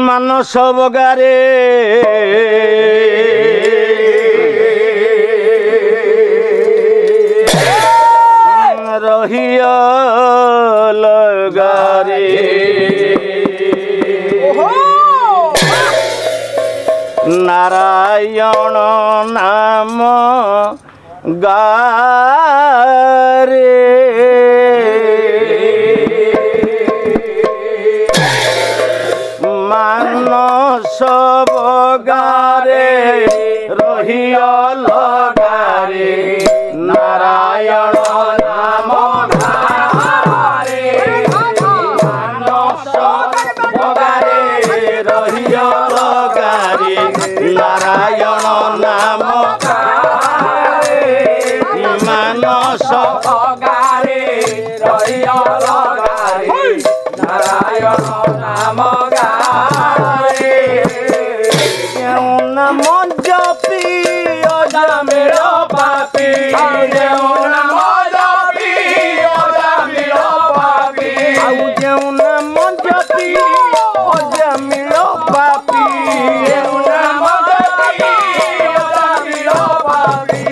ମାନସ ବଗାରେ ରହିଗଲଗାରେ ନାରାୟଣ ନାମ ଗାରେ ମାନସ ବଗାରେ ରହିଗଲଗାରେ ନାରାୟଣ ନାମ ଗାରେ ମାନସ ବଗାରେ ରହିଗଲଗାରେ ନାରାୟଣ ନାମ ଗାରେ ମାନସ ବଗାରେ ରହିଗଲଗାରେ ନାରାୟଣ ନାମ ଗାରେ କେଉଁ ନାମ ଜପି ଅଜାମିଳ ପାପୀ କେଉଁ ନାମ ଜପି ଅଜାମିଳ ପାପୀ ଆଉ କେଉଁ ନାମ ଜପି ଅଜାମିଳ ପାପୀ କେଉଁ ନାମ ଜପି ଅଜାମିଳ ପାପୀ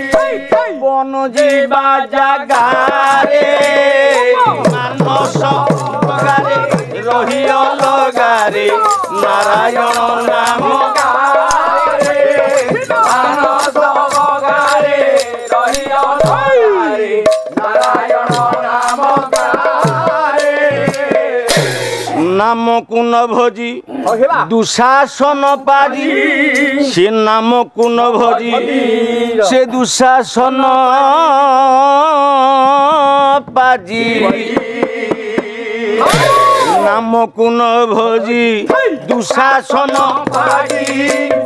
ବନ ଯିବା ଜାଗାରେ ମାନସ ବଗାରେ ରହିଗଲଗାରେ ନାରାୟଣ ନାମ ଗାରେ ମାନସ ବଗାରେ ରହିଗଲଗାରେ ନାରାୟଣ ନାମ ଗାରେ ନାମକୁ ନ ଭଜି ଦୁଶାସନ ପାଜି ସେ ନାମକୁ ନ ଭଜି ସେ ଦୁଶାସନ ପାଜି নামকু ন ভজি দুঃশাসন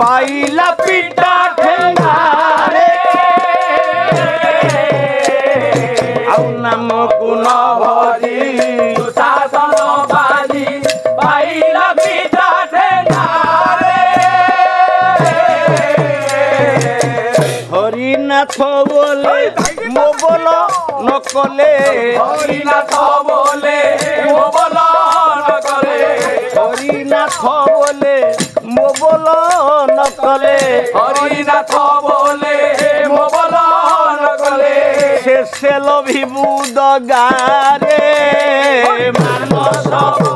পাইলা পিতা ঠেঙ্গারে আউ নামকু ন ভজি দুঃশাসন পাজি পাইলা পিতা ঠেঙ্গারে হরিনাথ বলে মো বল নকলে হরিনাথ বলে মো বল হরিনাথ বলে মো বল নকলে হরিনাথ বলে মো বল নকলে শেষে লভিবু দগারে ମାନସ